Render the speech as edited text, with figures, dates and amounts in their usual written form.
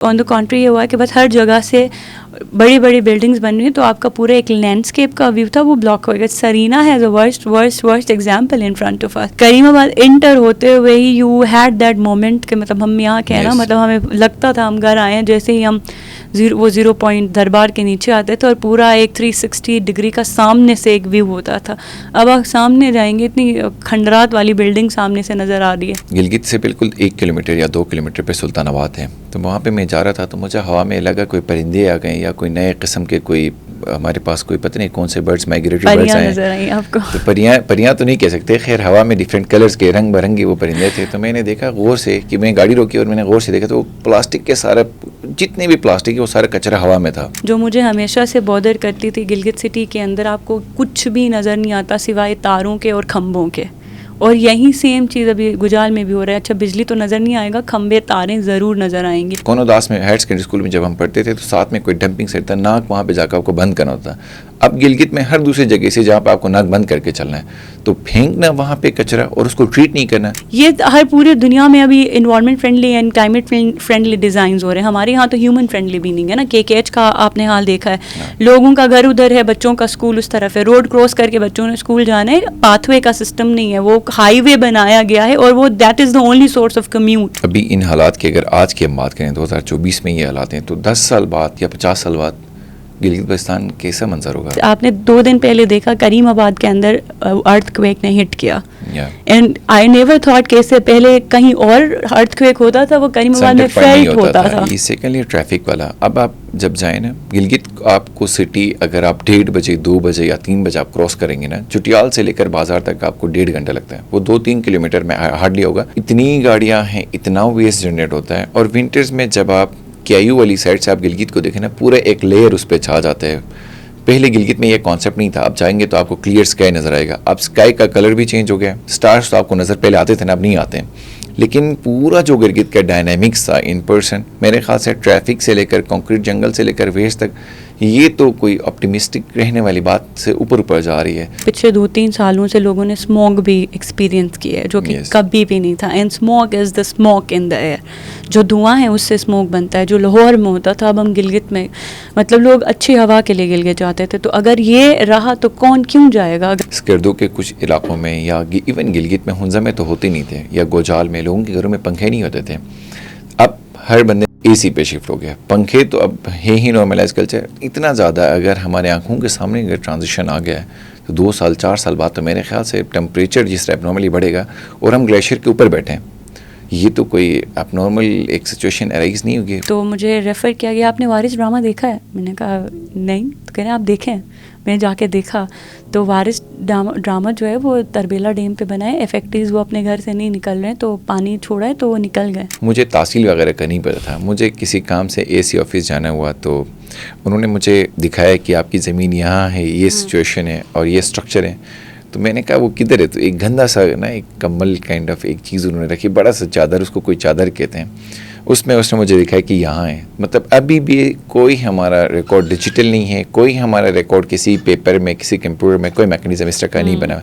On the कॉन्ट्री ये हुआ कि बस हर जगह से बड़ी बड़ी बिल्डिंग्स बन रही हैं, तो आपका पूरा एक लैंडस्केप का व्यू था वो ब्लॉक हो गया। Serena has a worst example in front of us. Karimabad enter होते हुए ही यू हैड दैट मोमेंट कि मतलब हम यहाँ के हैं ना, मतलब हमें लगता था हम घर आए हैं। जैसे ही हम 0 पॉइंट दरबार के नीचे आते थे और पूरा एक 360 डिग्री का सामने से एक व्यू होता था। अब आप सामने जाएंगे, इतनी खंडरात वाली बिल्डिंग सामने से नज़र आ रही है। गिलगित से बिल्कुल 1 किलोमीटर या 2 किलोमीटर पे सुल्तानाबाद है, तो वहाँ पे मैं जा रहा था तो मुझे हवा में लगा कोई परिंदे आ गए या कोई नए किस्म के कोई हमारे पास कोई पता नहीं कौन से बर्ड्स, माइग्रेटरी बर्ड्स आए नजर आई आपको? तो परियां तो नहीं कह सकते, खैर हवा में डिफरेंट कलर्स के रंग बिरंगे वो परिंदे थे। तो मैंने देखा गौर से कि मैं गाड़ी रोकी और मैंने गौर से देखा तो वो प्लास्टिक के सारा, जितने भी प्लास्टिक है वो सारा कचरा हवा में था। जो मुझे हमेशा से बॉदर करती थी, गिलगित सिटी के अंदर आपको कुछ भी नज़र नहीं आता सिवाय तारों के और खंभों के। और यही सेम चीज़ अभी गुजाल में भी हो रहा है। अच्छा, बिजली तो नज़र नहीं आएगा, खंबे तारें ज़रूर नज़र आएंगी। कोनोदास में हायर सेकेंडरी स्कूल में जब हम पढ़ते थे तो साथ में कोई डंपिंग सेट था, नाक वहाँ पे जाकर आपको बंद करना होता। अब गिलगित में हर दूसरी जगह से जहाँ पे आपको नाक बंद करके चलना है, तो फेंकना वहाँ पे कचरा और उसको ट्रीट नहीं करना। ये हर पूरी दुनिया में अभी environment friendly and climate friendly design हो रहे हैं। हमारे यहाँ तो ह्यूमन फ्रेंडली भी नहीं है ना। KKH का आपने हाल देखा है, लोगों का घर उधर है, बच्चों का स्कूल उस तरफ है, रोड क्रॉस करके बच्चों ने स्कूल जाना है, पाथवे का सिस्टम नहीं है, वो हाईवे बनाया गया है और वो that is the only source of commute. अभी इन हालात की अगर आज की हम बात करें 2024 में ये हालात हैं, तो 10 साल बाद या 50 साल बाद गिलगित बल्तिस्तान कैसा मंजर होगा? आपने 2 दिन पहले देखा करीमाबाद के अंदर अर्थक्वेक ने हिट किया, एंड आई नेवर थॉट कि इससे पहले कहीं और अर्थक्वेक होता था, वो करीमाबाद में फेल्ट होता था। ये सेकेंडली ट्रैफिक वाला। अब आप जब जाए ना गिलगित, आपको सिटी अगर आप 1:30 बजे 2 बजे या 3 बजे आप क्रॉस करेंगे ना, चुटियाल से लेकर बाजार तक आपको 1.5 घंटा लगता है। वो 2-3 किलोमीटर में हार्डली होगा। इतनी गाड़ियाँ हैं, इतना वेस्ट जनरेट होता है। और विंटर्स में जब आप KIU वाली साइड से आप गिलगित को देखें ना, पूरा एक लेयर उस पर छा जाता है। पहले गिलगित में ये कॉन्सेप्ट नहीं था। आप जाएंगे तो आपको क्लियर स्काई नज़र आएगा। अब स्काई का कलर भी चेंज हो गया। स्टार्स तो आपको नज़र पहले आते थे ना, अब नहीं आते हैं। लेकिन पूरा जो गिलगित का डायनामिक्स था इन पर्सन, मेरे ख्याल से ट्रैफिक से लेकर कंक्रीट जंगल से लेकर वेस्ट तक, ये तो कोई ऑप्टिमिस्टिक रहने वाली बात से ऊपर जा रही है। पिछले 2-3 सालों से लोगों ने स्मॉग भी एक्सपीरियंस किया है, जो कि कभी भी नहीं था। And smog is the smoke in the air. जो धुआं है उससे स्मोक बनता है, जो लाहौर में होता था। अब हम गिलगित में, मतलब लोग अच्छी हवा के लिए गिलगित जाते थे, तो अगर ये रहा तो कौन क्यों जाएगा? स्कर्दो के कुछ इलाकों में या इवन गिलगित में, हुंजा में तो होते नहीं थे, या गोजाल में लोगों के घरों में पंखे नहीं होते थे। अब हर बंदे AC पे शिफ्ट हो गया। पंखे तो अब है ही नॉर्मलाइज कल्चर। इतना ज़्यादा अगर हमारे आंखों के सामने अगर ट्रांजिशन आ गया है, तो 2 साल 4 साल बाद तो मेरे ख्याल से टेम्परेचर जिस तरह नॉर्मली बढ़ेगा और हम ग्लेशियर के ऊपर बैठे हैं, ये तो कोई एबनॉर्मल एक सिचुएशन अराइज नहीं होगी। तो मुझे रेफ़र किया गया, आपने वारिस ड्रामा देखा है? मैंने कहा नहीं। तो कह रहे हैं आप देखें। मैंने जाके देखा तो वारिस ड्रामा जो है वो तरबेला डैम पे बना है। इफेक्टिव्स वो अपने घर से नहीं निकल रहे हैं, तो पानी छोड़ा है तो वो निकल गए। मुझे तहसील वगैरह का नहीं पता था। मुझे किसी काम से AC ऑफिस जाना हुआ, तो उन्होंने मुझे दिखाया कि आपकी ज़मीन यहाँ है, ये सिचुएशन है और ये स्ट्रक्चर है। तो मैंने कहा वो किधर है? तो एक गंदा सा ना, एक कम्बल काइंड ऑफ एक चीज़ उन्होंने रखी, बड़ा सा चादर, उसको कोई चादर कहते हैं, उसमें उसने मुझे दिखाया कि यहाँ है। मतलब अभी भी कोई हमारा रिकॉर्ड डिजिटल नहीं है, कोई हमारा रिकॉर्ड किसी पेपर में, किसी कंप्यूटर में कोई मैकेनिज्म इस तरह का नहीं बना।